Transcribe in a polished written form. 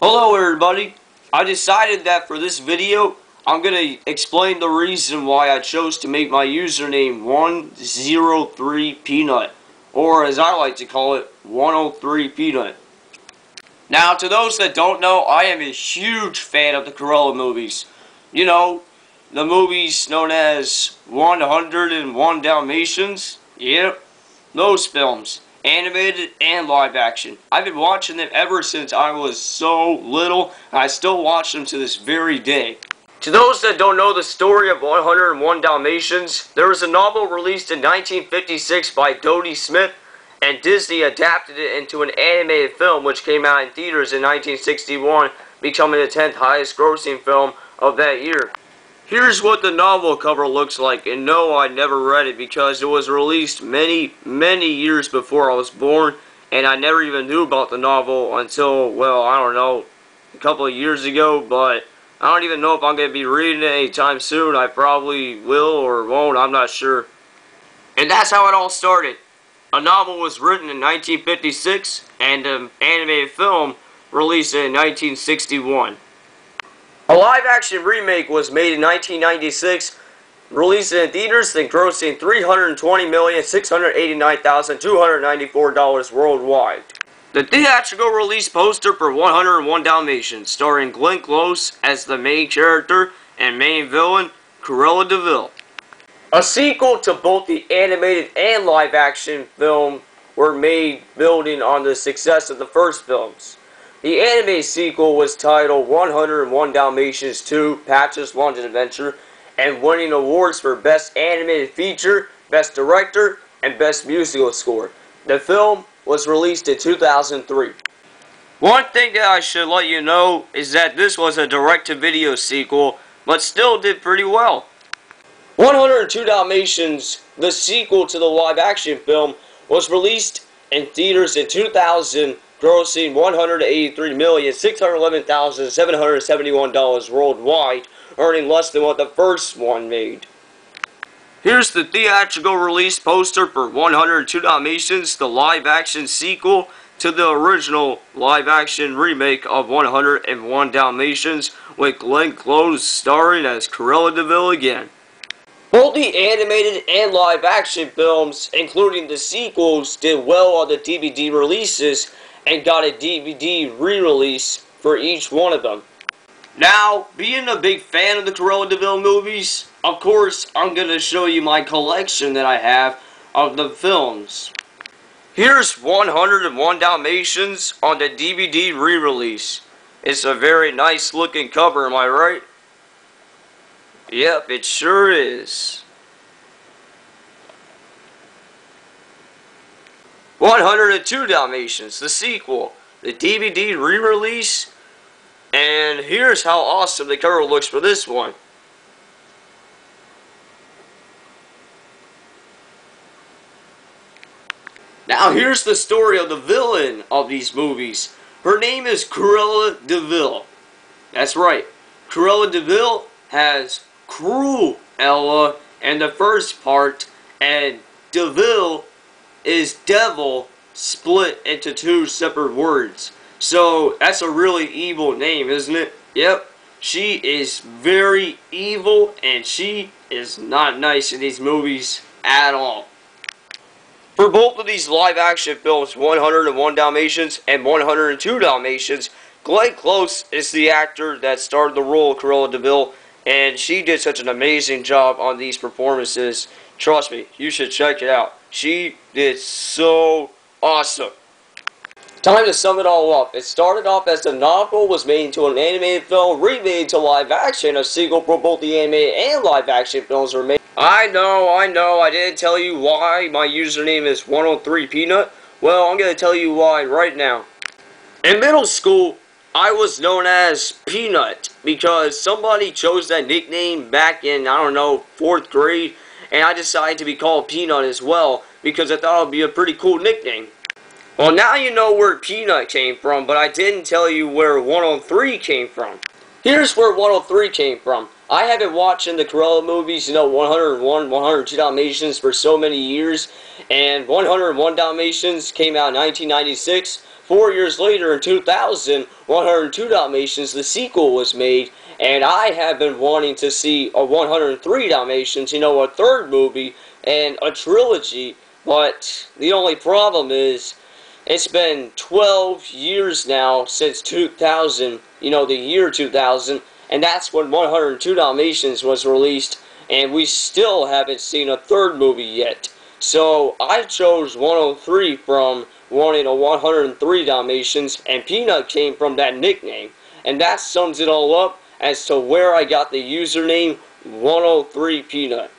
Hello everybody. I decided that for this video I'm going to explain the reason why I chose to make my username 103peanut, or as I like to call it, 103peanut. Now, to those that don't know, I am a huge fan of the Cruella movies. You know, the movies known as 101 Dalmatians. Yep, those films. Animated and live action. I've been watching them ever since I was so little, and I still watch them to this very day. To those that don't know the story of 101 Dalmatians, there was a novel released in 1956 by Dodie Smith, and Disney adapted it into an animated film which came out in theaters in 1961, becoming the 10th highest grossing film of that year. Here's what the novel cover looks like, and no, I never read it because it was released many years before I was born, and I never even knew about the novel until, well, I don't know, a couple of years ago, but I don't even know if I'm going to be reading it anytime soon. I probably will or won't, I'm not sure. And that's how it all started. A novel was written in 1956, and an animated film released in 1961. A live-action remake was made in 1996, released in theaters and grossing $320,689,294 worldwide. The theatrical release poster for 101 Dalmatians, starring Glenn Close as the main character and main villain, Cruella de Vil. A sequel to both the animated and live-action film were made, building on the success of the first films. The anime sequel was titled 101 Dalmatians 2 Patch's London Adventure, and winning awards for Best Animated Feature, Best Director, and Best Musical Score. The film was released in 2003. One thing that I should let you know is that this was a direct-to-video sequel, but still did pretty well. 102 Dalmatians, the sequel to the live-action film, was released in theaters in 2000, grossing $183,611,771 worldwide, earning less than what the first one made. Here's the theatrical release poster for 102 Dalmatians, the live-action sequel to the original live-action remake of 101 Dalmatians, with Glenn Close starring as Cruella de Vil again. Both the animated and live-action films, including the sequels, did well on the DVD releases and got a DVD re-release for each one of them. Now, being a big fan of the Cruella de Vil movies, of course, I'm going to show you my collection that I have of the films. Here's 101 Dalmatians on the DVD re-release. It's a very nice looking cover, am I right? Yep, it sure is. 102 Dalmatians, the sequel, the DVD re-release, and here's how awesome the cover looks for this one. Now here's the story of the villain of these movies. Her name is Cruella de Vil. That's right, Cruella de Vil has Cruella in the first part, and de Vil is devil split into two separate words. So that's a really evil name, isn't it? Yep. She is very evil, and she is not nice in these movies at all. For both of these live-action films, 101 Dalmatians and 102 Dalmatians, Glenn Close is the actor that starred the role of Cruella de Vil, and she did such an amazing job on these performances. Trust me, you should check it out. She did so awesome. Time to sum it all up. It started off as the novel was made into an animated film, remade into live action. A sequel for both the animated and live action films were made. I know, I didn't tell you why my username is 103peanut. Well, I'm going to tell you why right now. In middle school, I was known as Peanut because somebody chose that nickname back in, I don't know, 4th grade. And I decided to be called Peanut as well because I thought it would be a pretty cool nickname. Well, now you know where Peanut came from, but I didn't tell you where 103 came from. Here's where 103 came from. I have been watching the Cruella movies, 101, 102 Dalmatians for so many years, and 101 Dalmatians came out in 1996, 4 years later, in 2000, 102 Dalmatians, the sequel, was made, and I have been wanting to see a 103 Dalmatians, you know, a third movie and a trilogy, but the only problem is it's been 12 years now since 2000, you know, the year 2000, and that's when 102 Dalmatians was released, and we still haven't seen a third movie yet. So I chose 103 from wanting a 103 Dalmatians, and Peanut came from that nickname. And that sums it all up as to where I got the username 103peanut.